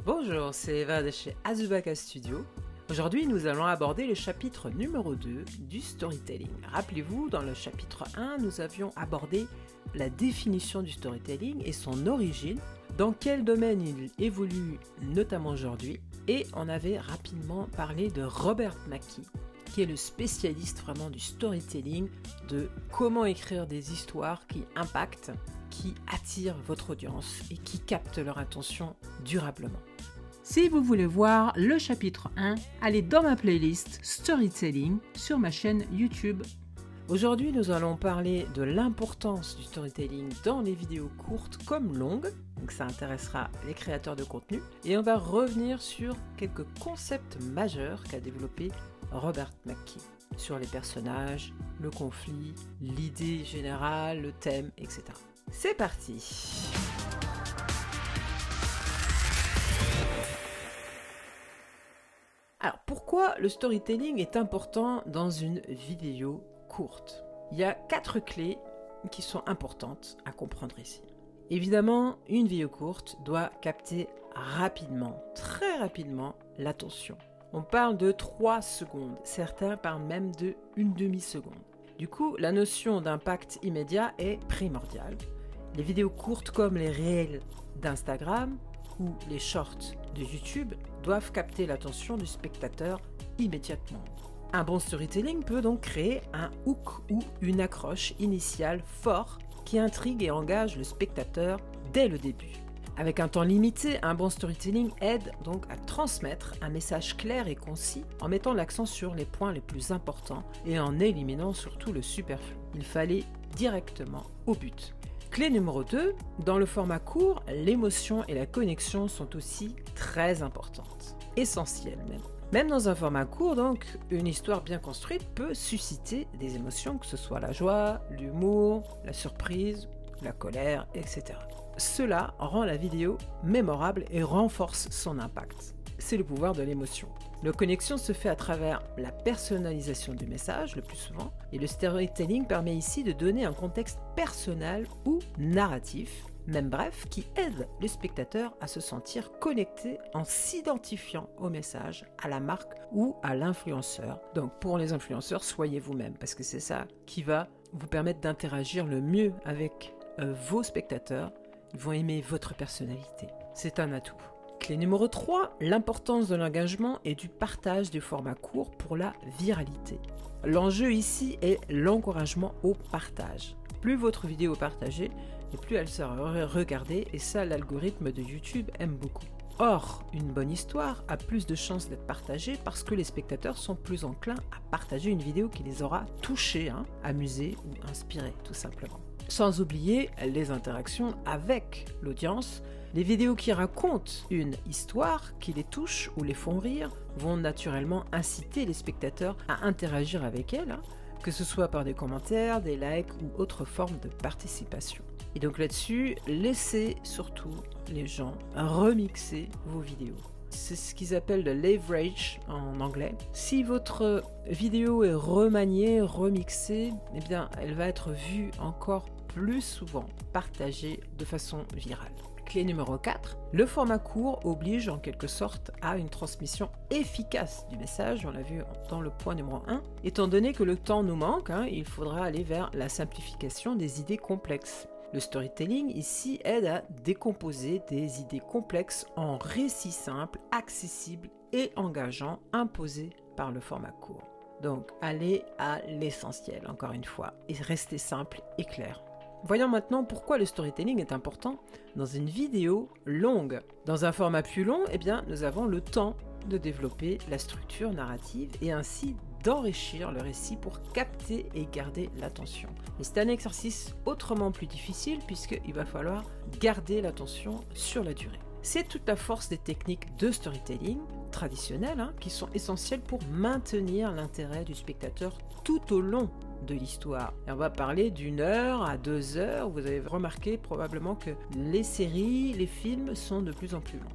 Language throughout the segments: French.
Bonjour, c'est Eva de chez Azubaka Studio. Aujourd'hui, nous allons aborder le chapitre numéro 2 du storytelling. Rappelez-vous, dans le chapitre 1, nous avions abordé la définition du storytelling et son origine, dans quel domaine il évolue notamment aujourd'hui, et on avait rapidement parlé de Robert McKee, qui est le spécialiste vraiment du storytelling, de comment écrire des histoires qui impactent, qui attirent votre audience et qui captent leur attention durablement. Si vous voulez voir le chapitre 1, allez dans ma playlist Storytelling sur ma chaîne YouTube. Aujourd'hui, nous allons parler de l'importance du storytelling dans les vidéos courtes comme longues, donc ça intéressera les créateurs de contenu, et on va revenir sur quelques concepts majeurs qu'a développé Robert McKee sur les personnages, le conflit, l'idée générale, le thème, etc. C'est parti! Alors, pourquoi le storytelling est important dans une vidéo courte? Il y a 4 clés qui sont importantes à comprendre ici. Évidemment, une vidéo courte doit capter rapidement, très rapidement, l'attention. On parle de 3 secondes, certains parlent même de une demi-seconde. Du coup, la notion d'impact immédiat est primordiale. Les vidéos courtes comme les réels d'Instagram ou les shorts de YouTube doivent capter l'attention du spectateur immédiatement. Un bon storytelling peut donc créer un hook ou une accroche initiale fort qui intrigue et engage le spectateur dès le début. Avec un temps limité, un bon storytelling aide donc à transmettre un message clair et concis en mettant l'accent sur les points les plus importants et en éliminant surtout le superflu. Il fallait directement au but. Clé numéro 2, dans le format court, l'émotion et la connexion sont aussi très importantes, essentielles même. Même dans un format court, donc, une histoire bien construite peut susciter des émotions, que ce soit la joie, l'humour, la surprise, la colère, etc. Cela rend la vidéo mémorable et renforce son impact. C'est le pouvoir de l'émotion. La connexion se fait à travers la personnalisation du message, le plus souvent, et le storytelling permet ici de donner un contexte personnel ou narratif, même bref, qui aide le spectateur à se sentir connecté en s'identifiant au message, à la marque ou à l'influenceur. Donc pour les influenceurs, soyez vous-même, parce que c'est ça qui va vous permettre d'interagir le mieux avec vos spectateurs. Ils vont aimer votre personnalité. C'est un atout. Clé numéro 3, l'importance de l'engagement et du partage du format court pour la viralité. L'enjeu ici est l'encouragement au partage. Plus votre vidéo est partagée, et plus elle sera regardée, et ça l'algorithme de YouTube aime beaucoup. Or, une bonne histoire a plus de chances d'être partagée parce que les spectateurs sont plus enclins à partager une vidéo qui les aura touchés, amusés ou inspirés tout simplement. Sans oublier les interactions avec l'audience. Les vidéos qui racontent une histoire, qui les touchent ou les font rire, vont naturellement inciter les spectateurs à interagir avec elles, que ce soit par des commentaires, des likes ou autre forme de participation. Et donc là-dessus, laissez surtout les gens remixer vos vidéos. C'est ce qu'ils appellent le leverage en anglais. Si votre vidéo est remaniée, remixée, eh bien, elle va être vue encore plus souvent, partagée de façon virale. Clé numéro 4, le format court oblige en quelque sorte à une transmission efficace du message, on l'a vu dans le point numéro 1. Étant donné que le temps nous manque, il faudra aller vers la simplification des idées complexes. Le storytelling ici aide à décomposer des idées complexes en récits simples, accessibles et engageants imposés par le format court. Donc allez à l'essentiel encore une fois et restez simple et clair. Voyons maintenant pourquoi le storytelling est important dans une vidéo longue. Dans un format plus long, nous avons le temps de développer la structure narrative et ainsi d'enrichir le récit pour capter et garder l'attention. Et c'est un exercice autrement plus difficile puisqu'il va falloir garder l'attention sur la durée. C'est toute la force des techniques de storytelling traditionnelles qui sont essentielles pour maintenir l'intérêt du spectateur tout au long de l'histoire. Et on va parler d'1 heure à 2 heures. Vous avez remarqué probablement que les séries, les films sont de plus en plus longs.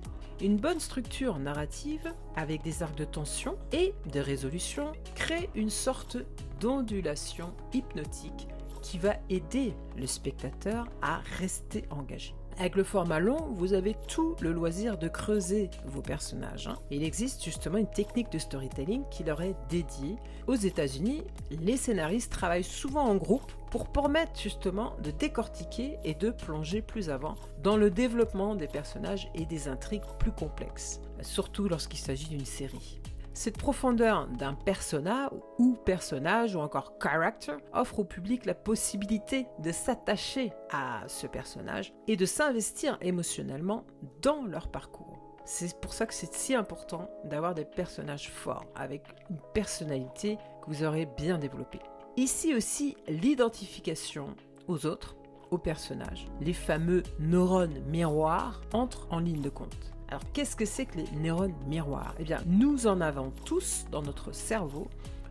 Une bonne structure narrative avec des arcs de tension et de résolution crée une sorte d'ondulation hypnotique qui va aider le spectateur à rester engagé. Avec le format long, vous avez tout le loisir de creuser vos personnages. Il existe justement une technique de storytelling qui leur est dédiée. Aux États-Unis, les scénaristes travaillent souvent en groupe pour permettre justement de décortiquer et de plonger plus avant dans le développement des personnages et des intrigues plus complexes, surtout lorsqu'il s'agit d'une série. Cette profondeur d'un persona ou personnage ou encore character offre au public la possibilité de s'attacher à ce personnage et de s'investir émotionnellement dans leur parcours. C'est pour ça que c'est si important d'avoir des personnages forts avec une personnalité que vous aurez bien développée. Ici aussi, l'identification aux autres, aux personnages, les fameux neurones miroirs entrent en ligne de compte. Alors, qu'est-ce que c'est que les neurones miroirs? Eh bien, nous en avons tous dans notre cerveau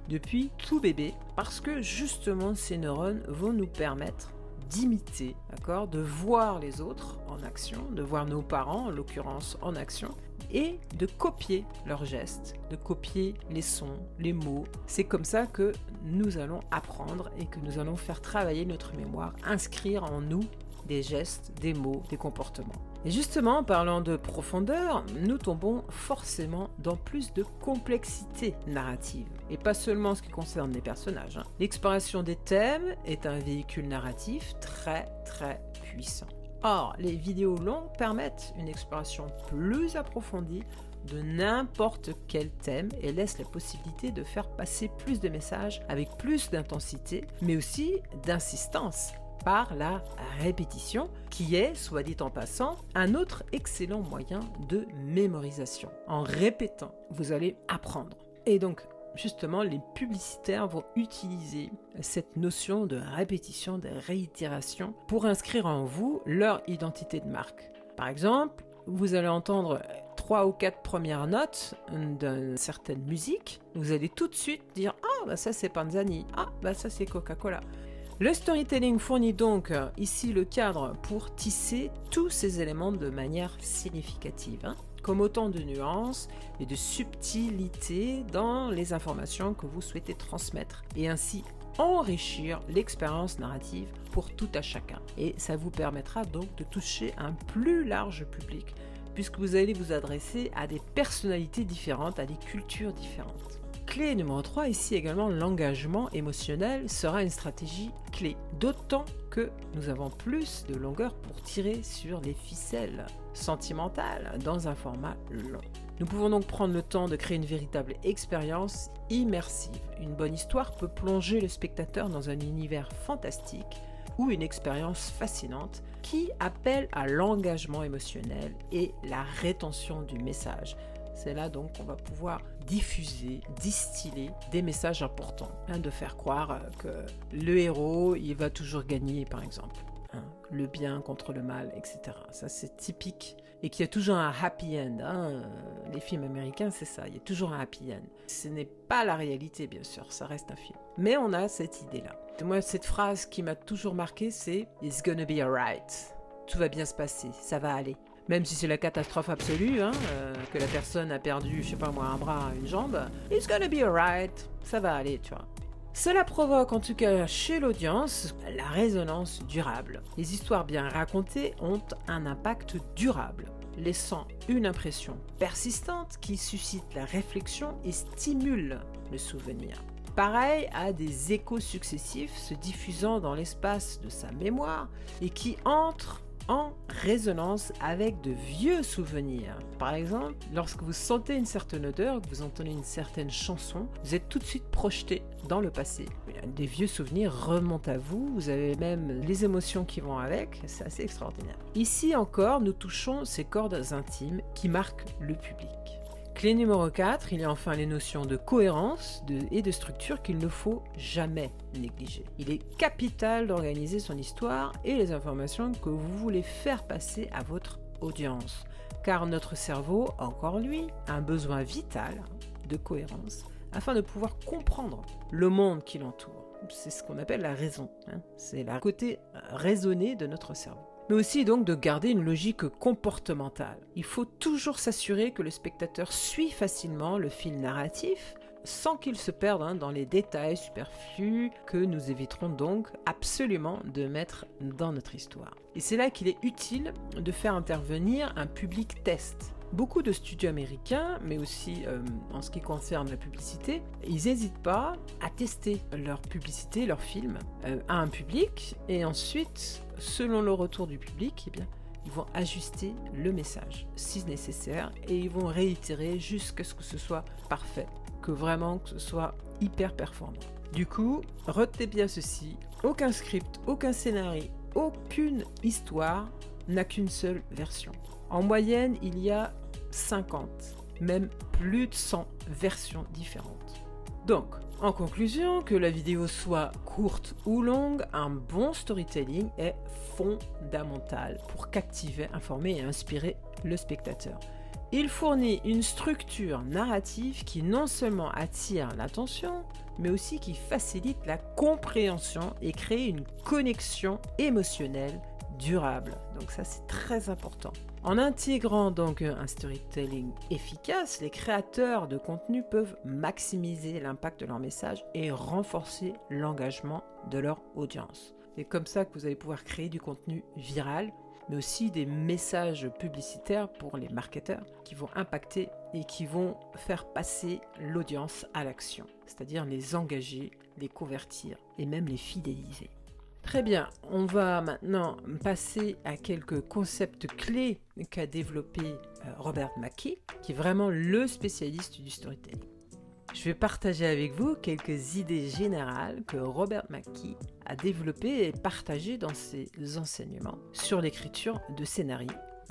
depuis tout bébé parce que justement, ces neurones vont nous permettre d'imiter, d'accord, de voir les autres en action, de voir nos parents, en l'occurrence, en action, et de copier leurs gestes, de copier les sons, les mots. C'est comme ça que nous allons apprendre et que nous allons faire travailler notre mémoire, inscrire en nous des gestes, des mots, des comportements. Et justement, en parlant de profondeur, nous tombons forcément dans plus de complexité narrative. Et pas seulement en ce qui concerne les personnages. L'exploration des thèmes est un véhicule narratif très puissant. Or, les vidéos longues permettent une exploration plus approfondie de n'importe quel thème et laissent la possibilité de faire passer plus de messages avec plus d'intensité, mais aussi d'insistance, par la répétition, qui est, soit dit en passant, un autre excellent moyen de mémorisation. En répétant, vous allez apprendre. Et donc, justement, les publicitaires vont utiliser cette notion de répétition, de réitération, pour inscrire en vous leur identité de marque. Par exemple, vous allez entendre 3 ou 4 premières notes d'une certaine musique, vous allez tout de suite dire « Ah, bah ça c'est Panzani, ah, bah ça c'est Coca-Cola ». Le storytelling fournit donc ici le cadre pour tisser tous ces éléments de manière significative, comme autant de nuances et de subtilités dans les informations que vous souhaitez transmettre et ainsi enrichir l'expérience narrative pour tout à chacun. Et ça vous permettra donc de toucher un plus large public puisque vous allez vous adresser à des personnalités différentes, à des cultures différentes. Clé numéro 3, ici également, l'engagement émotionnel sera une stratégie clé, d'autant que nous avons plus de longueur pour tirer sur les ficelles sentimentales dans un format long. Nous pouvons donc prendre le temps de créer une véritable expérience immersive. Une bonne histoire peut plonger le spectateur dans un univers fantastique ou une expérience fascinante qui appelle à l'engagement émotionnel et la rétention du message. C'est là donc qu'on va pouvoir diffuser, distiller des messages importants, de faire croire que le héros, il va toujours gagner par exemple, le bien contre le mal, etc. Ça c'est typique et qu'il y a toujours un happy end. Les films américains c'est ça, il y a toujours un happy end. Ce n'est pas la réalité bien sûr, ça reste un film. Mais on a cette idée-là. Moi cette phrase qui m'a toujours marqué c'est « It's gonna be alright ». Tout va bien se passer, ça va aller. Même si c'est la catastrophe absolue, que la personne a perdu, je sais pas moi, un bras, une jambe, it's gonna be alright, ça va aller, tu vois. Cela provoque en tout cas chez l'audience la résonance durable. Les histoires bien racontées ont un impact durable, laissant une impression persistante qui suscite la réflexion et stimule le souvenir. Pareil à des échos successifs se diffusant dans l'espace de sa mémoire et qui entrent en résonance avec de vieux souvenirs. Par exemple, lorsque vous sentez une certaine odeur, que vous entendez une certaine chanson, vous êtes tout de suite projeté dans le passé. Des vieux souvenirs remontent à vous, vous avez même les émotions qui vont avec, c'est assez extraordinaire. Ici encore, nous touchons ces cordes intimes qui marquent le public. Clé numéro 4, il y a enfin les notions de cohérence et de structure qu'il ne faut jamais négliger. Il est capital d'organiser son histoire et les informations que vous voulez faire passer à votre audience. Car notre cerveau, encore lui, a un besoin vital de cohérence afin de pouvoir comprendre le monde qui l'entoure. C'est ce qu'on appelle la raison. C'est le côté raisonné de notre cerveau. Mais aussi donc de garder une logique comportementale. Il faut toujours s'assurer que le spectateur suit facilement le fil narratif sans qu'il se perde dans les détails superflus que nous éviterons donc absolument de mettre dans notre histoire. Et c'est là qu'il est utile de faire intervenir un public test. Beaucoup de studios américains, mais aussi en ce qui concerne la publicité, ils n'hésitent pas à tester leur publicité, leur film, à un public, et ensuite, selon le retour du public, eh bien, ils vont ajuster le message si nécessaire, et ils vont réitérer jusqu'à ce que ce soit parfait, que vraiment que ce soit hyper performant. Du coup, retenez bien ceci, aucun script, aucun scénario, aucune histoire n'a qu'une seule version. En moyenne, il y a 50, même plus de 100 versions différentes. Donc, en conclusion, que la vidéo soit courte ou longue, un bon storytelling est fondamental pour captiver, informer et inspirer le spectateur. Il fournit une structure narrative qui non seulement attire l'attention, mais aussi qui facilite la compréhension et crée une connexion émotionnelle durable. Donc ça, c'est très important. En intégrant donc un storytelling efficace, les créateurs de contenu peuvent maximiser l'impact de leur message et renforcer l'engagement de leur audience. C'est comme ça que vous allez pouvoir créer du contenu viral, mais aussi des messages publicitaires pour les marketeurs qui vont impacter et qui vont faire passer l'audience à l'action, c'est-à-dire les engager, les convertir et même les fidéliser. Très bien, on va maintenant passer à quelques concepts clés qu'a développé Robert McKee, qui est vraiment le spécialiste du storytelling. Je vais partager avec vous quelques idées générales que Robert McKee a développées et partagées dans ses enseignements sur l'écriture de scénarios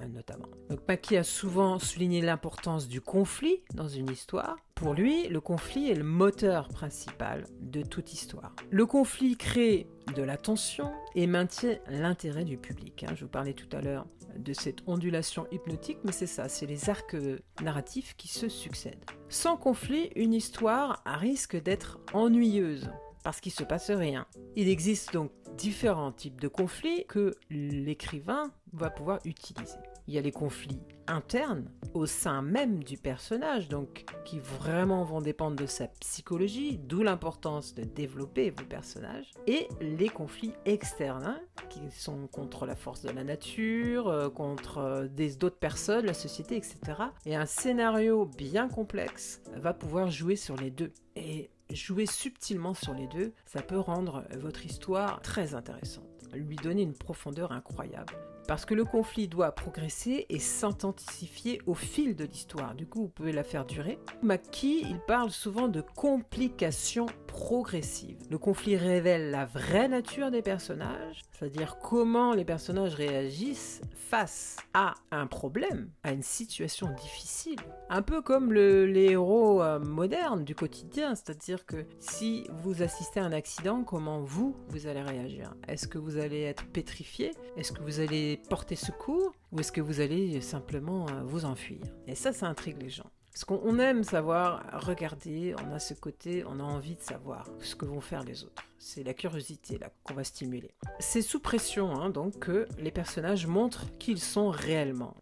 notamment. Donc McKee a souvent souligné l'importance du conflit dans une histoire. Pour lui, le conflit est le moteur principal de toute histoire. Le conflit crée de la tension et maintient l'intérêt du public. Je vous parlais tout à l'heure de cette ondulation hypnotique, mais c'est ça, c'est les arcs narratifs qui se succèdent. Sans conflit, une histoire risque d'être ennuyeuse, parce qu'il ne se passe rien. Il existe donc différents types de conflits que l'écrivain va pouvoir utiliser. Il y a les conflits internes au sein même du personnage, donc qui vraiment vont dépendre de sa psychologie, d'où l'importance de développer vos personnages, et les conflits externes, qui sont contre la force de la nature, contre d'autres personnes, la société, etc. Et un scénario bien complexe va pouvoir jouer sur les deux. Et jouer subtilement sur les deux, ça peut rendre votre histoire très intéressante, lui donner une profondeur incroyable. Parce que le conflit doit progresser et s'intensifier au fil de l'histoire. Du coup, vous pouvez la faire durer. McKee, il parle souvent de complications progressives. Le conflit révèle la vraie nature des personnages, c'est-à-dire comment les personnages réagissent face à un problème, à une situation difficile. Un peu comme les héros modernes du quotidien, c'est-à-dire que si vous assistez à un accident, comment vous allez réagir? Est-ce que vous allez être pétrifié? Est-ce que vous allez porter secours? Ou est-ce que vous allez simplement vous enfuir? Et ça intrigue les gens. Parce qu'on aime savoir, regarder, on a ce côté, on a envie de savoir ce que vont faire les autres. C'est la curiosité là qu'on va stimuler. C'est sous pression donc que les personnages montrent qui ils sont réellement.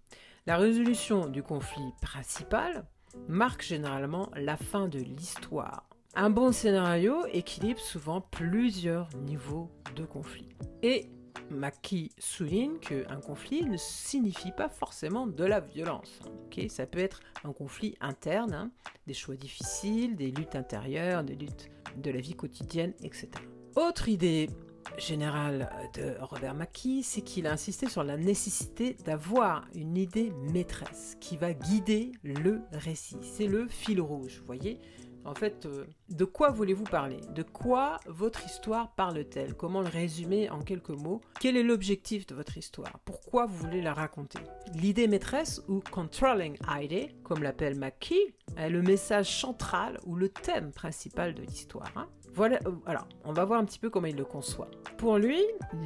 La résolution du conflit principal marque généralement la fin de l'histoire. Un bon scénario équilibre souvent plusieurs niveaux de conflit. Et McKee souligne qu'un conflit ne signifie pas forcément de la violence. Ça peut être un conflit interne, des choix difficiles, des luttes intérieures, des luttes de la vie quotidienne, etc. Autre idée générale de Robert McKee, c'est qu'il a insisté sur la nécessité d'avoir une idée maîtresse qui va guider le récit. C'est le fil rouge, vous voyez ? En fait, de quoi voulez-vous parler? De quoi votre histoire parle-t-elle? Comment le résumer en quelques mots? Quel est l'objectif de votre histoire? Pourquoi vous voulez la raconter? L'idée maîtresse, ou controlling idea, comme l'appelle McKee, est le message central ou le thème principal de l'histoire. Voilà, alors, on va voir un petit peu comment il le conçoit. Pour lui,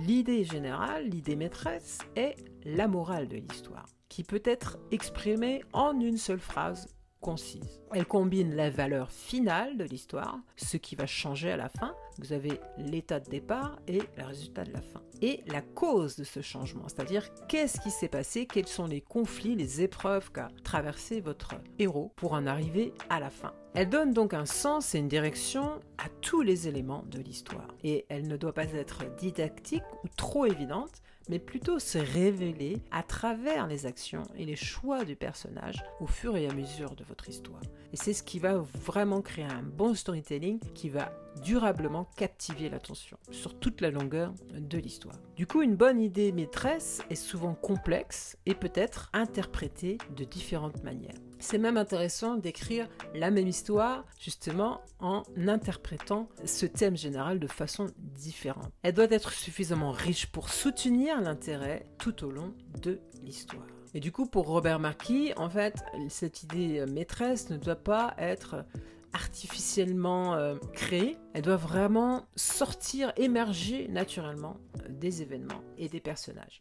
l'idée générale, l'idée maîtresse, est la morale de l'histoire, qui peut être exprimée en une seule phrase concise. Elle combine la valeur finale de l'histoire, ce qui va changer à la fin. Vous avez l'état de départ et le résultat de la fin. Et la cause de ce changement, c'est-à-dire qu'est-ce qui s'est passé, quels sont les conflits, les épreuves qu'a traversé votre héros pour en arriver à la fin. Elle donne donc un sens et une direction à tous les éléments de l'histoire. Et elle ne doit pas être didactique ou trop évidente, mais plutôt se révéler à travers les actions et les choix du personnage au fur et à mesure de votre histoire. Et c'est ce qui va vraiment créer un bon storytelling qui va durablement captiver l'attention sur toute la longueur de l'histoire. Du coup, une bonne idée maîtresse est souvent complexe et peut être interprétée de différentes manières. C'est même intéressant d'écrire la même histoire justement en interprétant ce thème général de façon différente. Elle doit être suffisamment riche pour soutenir l'intérêt tout au long de l'histoire. Et du coup, pour Robert McKee, en fait, cette idée maîtresse ne doit pas être artificiellement créée, elle doit vraiment sortir, émerger naturellement des événements et des personnages.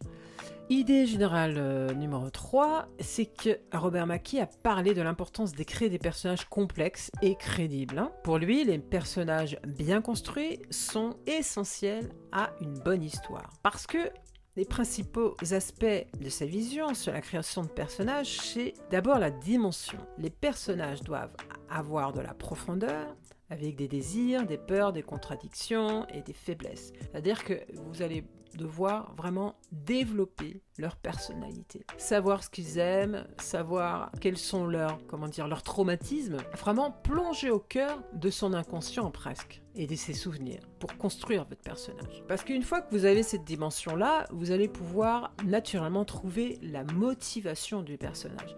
Idée générale numéro 3, c'est que Robert McKee a parlé de l'importance d'écrire des personnages complexes et crédibles. Pour lui, les personnages bien construits sont essentiels à une bonne histoire. Parce que les principaux aspects de sa vision sur la création de personnages, c'est d'abord la dimension. Les personnages doivent avoir de la profondeur, avec des désirs, des peurs, des contradictions et des faiblesses. C'est-à-dire que vous allez devoir vraiment développer leur personnalité, savoir ce qu'ils aiment, savoir quels sont leurs traumatismes, vraiment plonger au cœur de son inconscient presque et de ses souvenirs pour construire votre personnage. Parce qu'une fois que vous avez cette dimension-là, vous allez pouvoir naturellement trouver la motivation du personnage.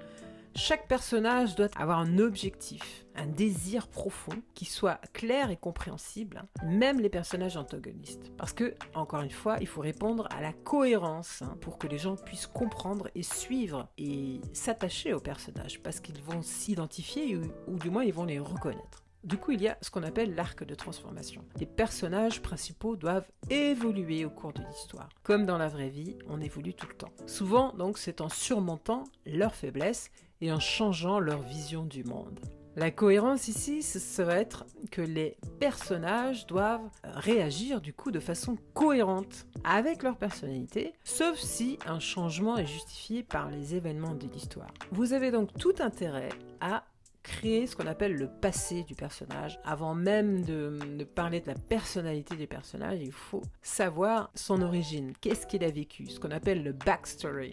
Chaque personnage doit avoir un objectif, un désir profond qui soit clair et compréhensible, même les personnages antagonistes. Parce que, encore une fois, il faut répondre à la cohérence pour que les gens puissent comprendre et suivre et s'attacher aux personnages parce qu'ils vont s'identifier ou du moins ils vont les reconnaître. Du coup, il y a ce qu'on appelle l'arc de transformation. Les personnages principaux doivent évoluer au cours de l'histoire. Comme dans la vraie vie, on évolue tout le temps. Souvent, donc, c'est en surmontant leurs faiblesses et en changeant leur vision du monde. La cohérence ici, ça va être que les personnages doivent réagir du coup de façon cohérente avec leur personnalité, sauf si un changement est justifié par les événements de l'histoire. Vous avez donc tout intérêt à créer ce qu'on appelle le passé du personnage. Avant même de parler de la personnalité du personnage, il faut savoir son origine, qu'est-ce qu'il a vécu, ce qu'on appelle le backstory.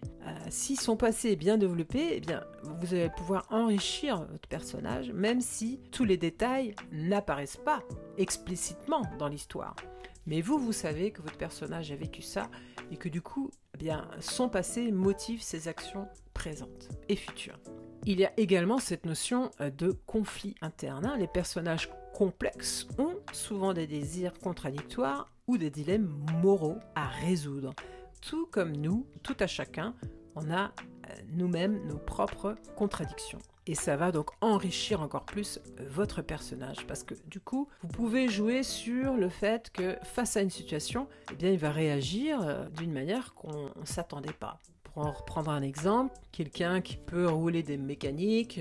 Si son passé est bien développé, eh bien, vous allez pouvoir enrichir votre personnage, même si tous les détails n'apparaissent pas explicitement dans l'histoire. Mais vous savez que votre personnage a vécu ça et que du coup, eh bien, son passé motive ses actions présentes et futures. Il y a également cette notion de conflit interne. Les personnages complexes ont souvent des désirs contradictoires ou des dilemmes moraux à résoudre. Tout comme nous, tout à chacun, on a nous-mêmes nos propres contradictions. Et ça va donc enrichir encore plus votre personnage parce que du coup, vous pouvez jouer sur le fait que face à une situation, eh bien, il va réagir d'une manière qu'on ne s'attendait pas. Pour en reprendre un exemple, quelqu'un qui peut rouler des mécaniques,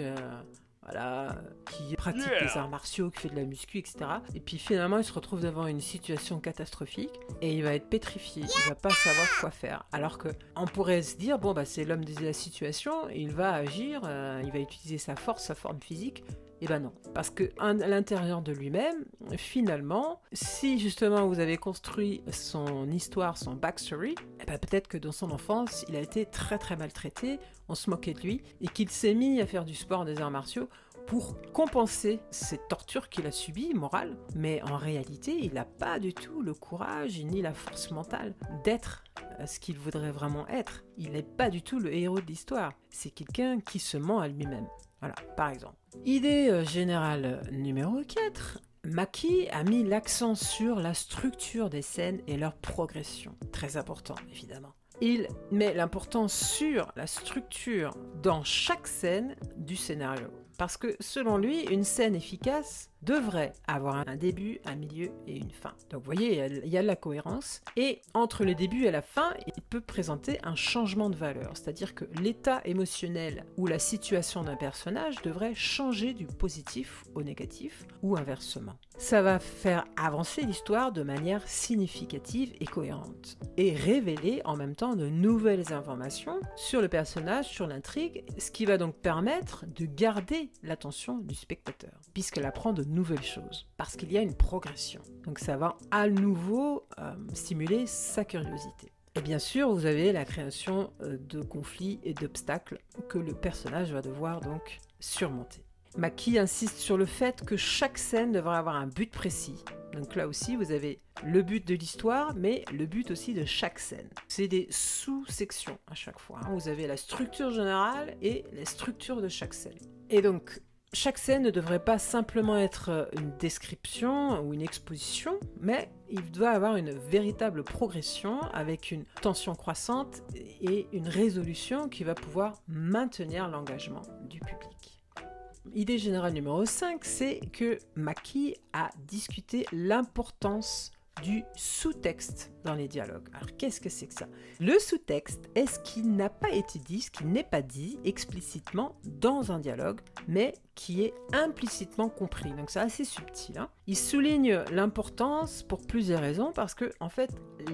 qui pratique des arts martiaux, qui fait de la muscu, etc. Et puis finalement, il se retrouve devant une situation catastrophique et il va être pétrifié, il va pas savoir quoi faire. Alors que on pourrait se dire, c'est l'homme de la situation, il va agir, il va utiliser sa force, sa forme physique. Eh ben non, parce que à l'intérieur de lui-même, finalement, si justement vous avez construit son histoire, son backstory, eh ben peut-être que dans son enfance, il a été très très maltraité, on se moquait de lui, et qu'il s'est mis à faire du sport, des arts martiaux, pour compenser cette torture qu'il a subie, morale, mais en réalité, il n'a pas du tout le courage ni la force mentale d'être ce qu'il voudrait vraiment être. Il n'est pas du tout le héros de l'histoire, c'est quelqu'un qui se ment à lui-même. Voilà, par exemple. Idée générale numéro 4. McKee a mis l'accent sur la structure des scènes et leur progression. Très important, évidemment. Il met l'importance sur la structure dans chaque scène du scénario. Parce que selon lui, une scène efficace devrait avoir un début, un milieu et une fin. Donc vous voyez, il y a de la cohérence. Et entre le début et la fin, il peut présenter un changement de valeur. C'est-à-dire que l'état émotionnel ou la situation d'un personnage devrait changer du positif au négatif ou inversement. Ça va faire avancer l'histoire de manière significative et cohérente. Et révéler en même temps de nouvelles informations sur le personnage, sur l'intrigue, ce qui va donc permettre de garder l'attention du spectateur, puisqu'elle apprend de nouvelles choses, parce qu'il y a une progression. Donc ça va à nouveau stimuler sa curiosité. Et bien sûr, vous avez la création de conflits et d'obstacles que le personnage va devoir donc surmonter. Mackie insiste sur le fait que chaque scène devrait avoir un but précis. Donc là aussi, vous avez le but de l'histoire, mais le but aussi de chaque scène. C'est des sous-sections à chaque fois. Vous avez la structure générale et les structures de chaque scène. Et donc, chaque scène ne devrait pas simplement être une description ou une exposition, mais il doit avoir une véritable progression avec une tension croissante et une résolution qui va pouvoir maintenir l'engagement du public. Idée générale numéro 5, c'est que Mackie a discuté l'importance du sous-texte dans les dialogues. Alors qu'est-ce que c'est que ça? Le sous-texte est ce qui n'a pas été dit, ce qui n'est pas dit explicitement dans un dialogue, mais qui est implicitement compris. Donc c'est assez subtil. Il souligne l'importance pour plusieurs raisons, parce que en fait,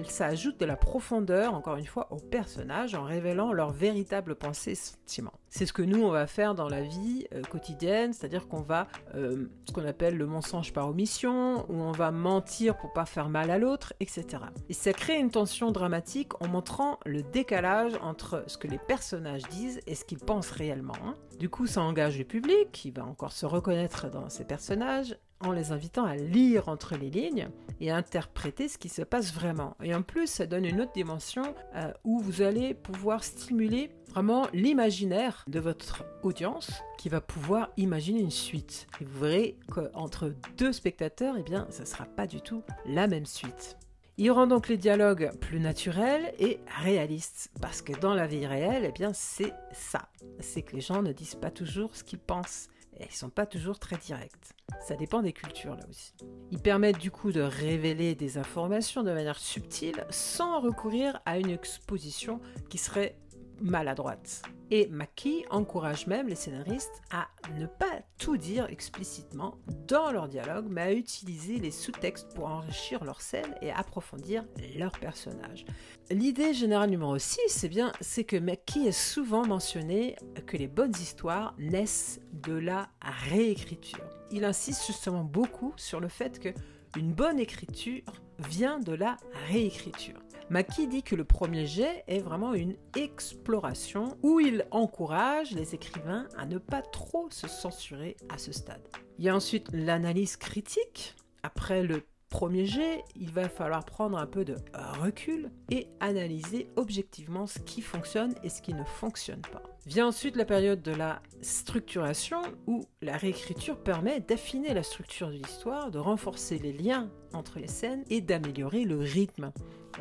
ça ajoute de la profondeur, encore une fois, aux personnages en révélant leurs véritables pensées et sentiments. C'est ce que nous, on va faire dans la vie quotidienne, c'est-à-dire qu'on va, ce qu'on appelle le mensonge par omission, où on va mentir pour pas faire mal à l'autre, etc. Et ça crée une tension dramatique en montrant le décalage entre ce que les personnages disent et ce qu'ils pensent réellement. Du coup, ça engage le public, qui va encore se reconnaître dans ces personnages, en les invitant à lire entre les lignes et à interpréter ce qui se passe vraiment. Et en plus, ça donne une autre dimension où vous allez pouvoir stimuler vraiment l'imaginaire de votre audience qui va pouvoir imaginer une suite. Et vous verrez qu'entre deux spectateurs, eh bien, ça ne sera pas du tout la même suite. Il rend donc les dialogues plus naturels et réalistes, parce que dans la vie réelle, eh bien, c'est ça. C'est que les gens ne disent pas toujours ce qu'ils pensent. Et ils ne sont pas toujours très directs. Ça dépend des cultures là aussi. Ils permettent du coup de révéler des informations de manière subtile sans recourir à une exposition qui serait maladroite. Et Mackie encourage même les scénaristes à ne pas tout dire explicitement dans leur dialogue, mais à utiliser les sous-textes pour enrichir leur scène et approfondir leurs personnages. L'idée générale numéro 6, c'est que Mackie est souvent mentionné que les bonnes histoires naissent de la réécriture. Il insiste justement beaucoup sur le fait qu'une bonne écriture vient de la réécriture. Mackie dit que le premier jet est vraiment une exploration où il encourage les écrivains à ne pas trop se censurer à ce stade. Il y a ensuite l'analyse critique. Après le premier jet, il va falloir prendre un peu de recul et analyser objectivement ce qui fonctionne et ce qui ne fonctionne pas. Vient ensuite la période de la structuration où la réécriture permet d'affiner la structure de l'histoire, de renforcer les liens entre les scènes et d'améliorer le rythme,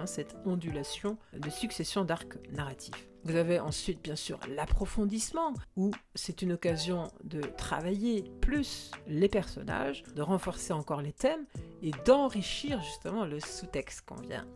cette ondulation de succession d'arcs narratifs. Vous avez ensuite bien sûr l'approfondissement où c'est une occasion de travailler plus les personnages, de renforcer encore les thèmes et d'enrichir justement le sous-texte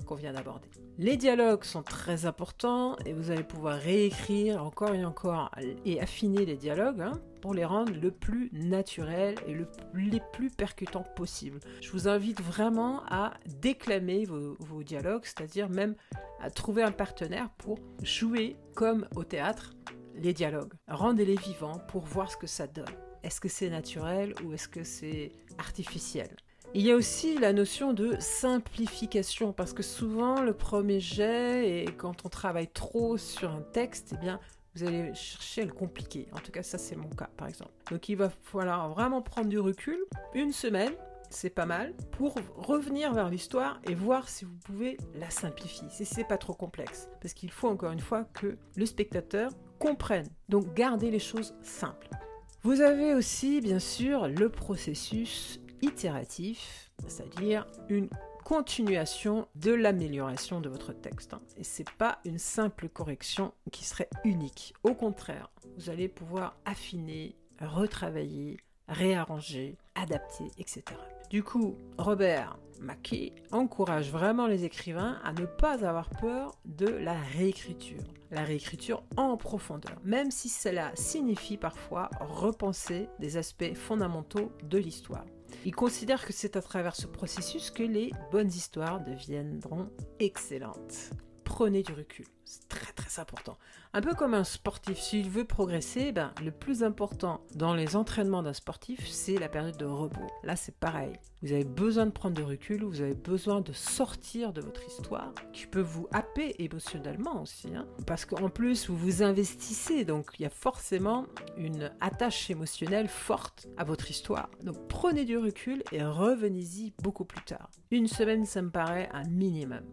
qu'on vient d'aborder. Les dialogues sont très importants et vous allez pouvoir réécrire encore et encore et affiner les dialogues pour les rendre le plus naturels et les plus percutants possible. Je vous invite vraiment à déclamer vos dialogues, c'est-à-dire même à trouver un partenaire pour jouer comme au théâtre les dialogues. Rendez-les vivants pour voir ce que ça donne. Est-ce que c'est naturel ou est-ce que c'est artificiel ? Il y a aussi la notion de simplification, parce que souvent le premier jet, et quand on travaille trop sur un texte, eh bien, vous allez chercher à le compliquer. En tout cas, ça c'est mon cas par exemple. Donc il va falloir vraiment prendre du recul, une semaine, c'est pas mal, pour revenir vers l'histoire et voir si vous pouvez la simplifier, si c'est pas trop complexe. Parce qu'il faut encore une fois que le spectateur comprenne. Donc gardez les choses simples. Vous avez aussi bien sûr le processus itératif, c'est-à-dire une continuation de l'amélioration de votre texte. Et c'est pas une simple correction qui serait unique. Au contraire, vous allez pouvoir affiner, retravailler, réarranger, adapter, etc. Du coup, Robert McKee encourage vraiment les écrivains à ne pas avoir peur de la réécriture en profondeur, même si cela signifie parfois repenser des aspects fondamentaux de l'histoire. Il considère que c'est à travers ce processus que les bonnes histoires deviendront excellentes. Prenez du recul, c'est très très important. Un peu comme un sportif, s'il veut progresser, le plus important dans les entraînements d'un sportif, c'est la période de repos. Là, c'est pareil. Vous avez besoin de prendre du recul, vous avez besoin de sortir de votre histoire, qui peut vous happer émotionnellement aussi, parce qu'en plus, vous vous investissez, donc il y a forcément une attache émotionnelle forte à votre histoire. Donc prenez du recul et revenez-y beaucoup plus tard. Une semaine, ça me paraît un minimum.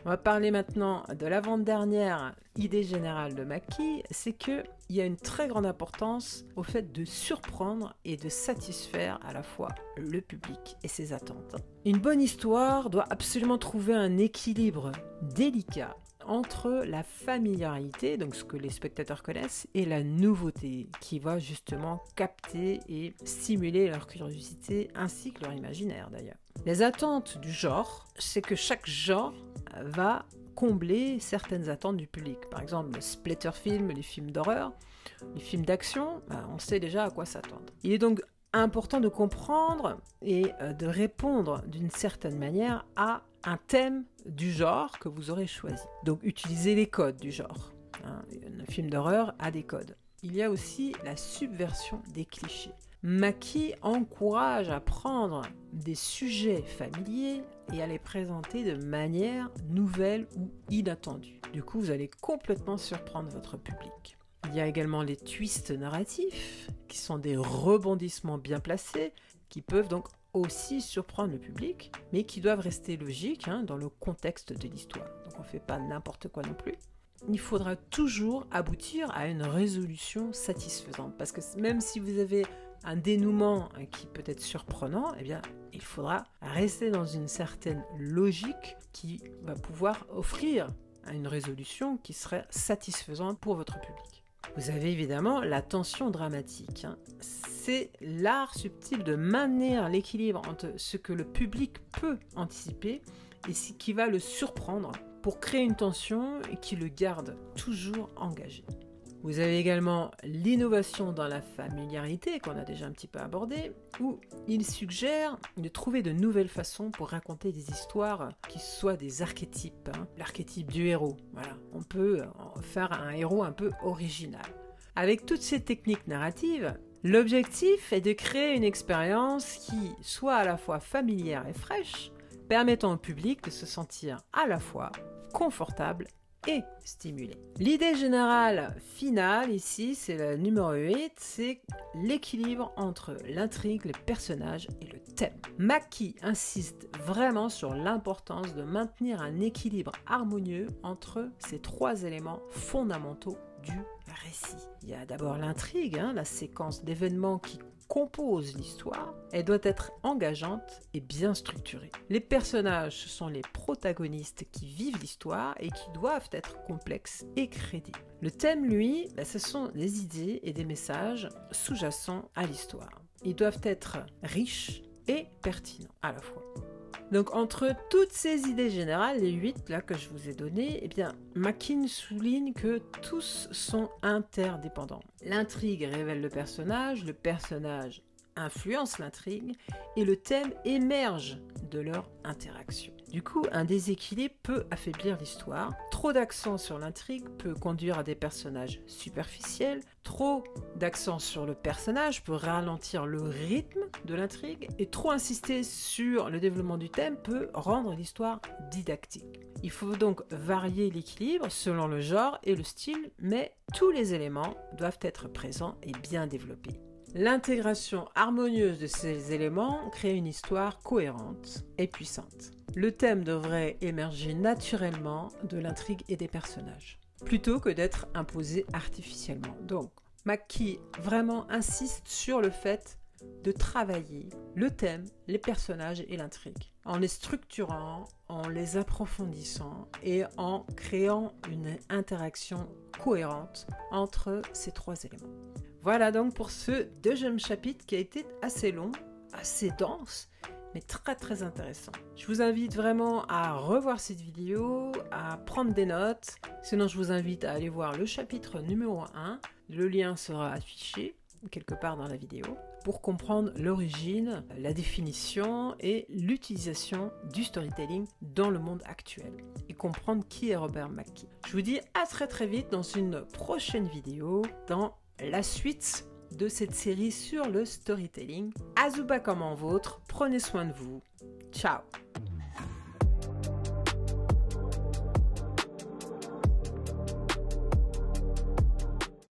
On va parler maintenant de l'avant-dernière idée générale de McKee, c'est qu'il y a une très grande importance au fait de surprendre et de satisfaire à la fois le public et ses attentes. Une bonne histoire doit absolument trouver un équilibre délicat entre la familiarité, donc ce que les spectateurs connaissent, et la nouveauté qui va justement capter et stimuler leur curiosité ainsi que leur imaginaire d'ailleurs. Les attentes du genre, c'est que chaque genre va combler certaines attentes du public. Par exemple, le splatter film, les films d'horreur, les films d'action, on sait déjà à quoi s'attendre. Il est donc important de comprendre et de répondre d'une certaine manière à un thème du genre que vous aurez choisi. Donc utilisez les codes du genre. Un film d'horreur a des codes. Il y a aussi la subversion des clichés. McKee encourage à prendre des sujets familiers et à les présenter de manière nouvelle ou inattendue. Du coup, vous allez complètement surprendre votre public. Il y a également les twists narratifs, qui sont des rebondissements bien placés, qui peuvent donc aussi surprendre le public, mais qui doivent rester logiques dans le contexte de l'histoire. Donc on ne fait pas n'importe quoi non plus. Il faudra toujours aboutir à une résolution satisfaisante, parce que même si vous avez un dénouement qui peut être surprenant, il faudra rester dans une certaine logique qui va pouvoir offrir une résolution qui serait satisfaisante pour votre public. Vous avez évidemment la tension dramatique. C'est l'art subtil de maintenir l'équilibre entre ce que le public peut anticiper et ce qui va le surprendre pour créer une tension qui le garde toujours engagé. Vous avez également l'innovation dans la familiarité qu'on a déjà un petit peu abordé, où il suggère de trouver de nouvelles façons pour raconter des histoires qui soient des archétypes. L'archétype du héros, voilà. On peut faire un héros un peu original. Avec toutes ces techniques narratives, l'objectif est de créer une expérience qui soit à la fois familière et fraîche, permettant au public de se sentir à la fois confortable et stimulé. L'idée générale finale ici, c'est la numéro 8, c'est l'équilibre entre l'intrigue, les personnages et le thème. McKee insiste vraiment sur l'importance de maintenir un équilibre harmonieux entre ces trois éléments fondamentaux du récit. Il y a d'abord l'intrigue, la séquence d'événements qui compose l'histoire. Elle doit être engageante et bien structurée. Les personnages, ce sont les protagonistes qui vivent l'histoire et qui doivent être complexes et crédibles. Le thème, lui, ce sont des idées et des messages sous-jacents à l'histoire. Ils doivent être riches et pertinents à la fois. Donc entre toutes ces idées générales, les 8 là que je vous ai données, McKee souligne que tous sont interdépendants. L'intrigue révèle le personnage influence l'intrigue et le thème émerge de leur interaction. Du coup, un déséquilibre peut affaiblir l'histoire. Trop d'accent sur l'intrigue peut conduire à des personnages superficiels. Trop d'accent sur le personnage peut ralentir le rythme de l'intrigue. Et trop insister sur le développement du thème peut rendre l'histoire didactique. Il faut donc varier l'équilibre selon le genre et le style, mais tous les éléments doivent être présents et bien développés. L'intégration harmonieuse de ces éléments crée une histoire cohérente et puissante. Le thème devrait émerger naturellement de l'intrigue et des personnages, plutôt que d'être imposé artificiellement. Donc, McKee vraiment insiste sur le fait de travailler le thème, les personnages et l'intrigue, en les structurant, en les approfondissant et en créant une interaction cohérente entre ces trois éléments. Voilà donc pour ce deuxième chapitre qui a été assez long, assez dense, mais très très intéressant. Je vous invite vraiment à revoir cette vidéo, à prendre des notes. Sinon, je vous invite à aller voir le chapitre numéro 1. Le lien sera affiché quelque part dans la vidéo pour comprendre l'origine, la définition et l'utilisation du storytelling dans le monde actuel et comprendre qui est Robert McKee. Je vous dis à très très vite dans une prochaine vidéo dans la suite de cette série sur le storytelling. Azuba comme en vôtre, prenez soin de vous. Ciao!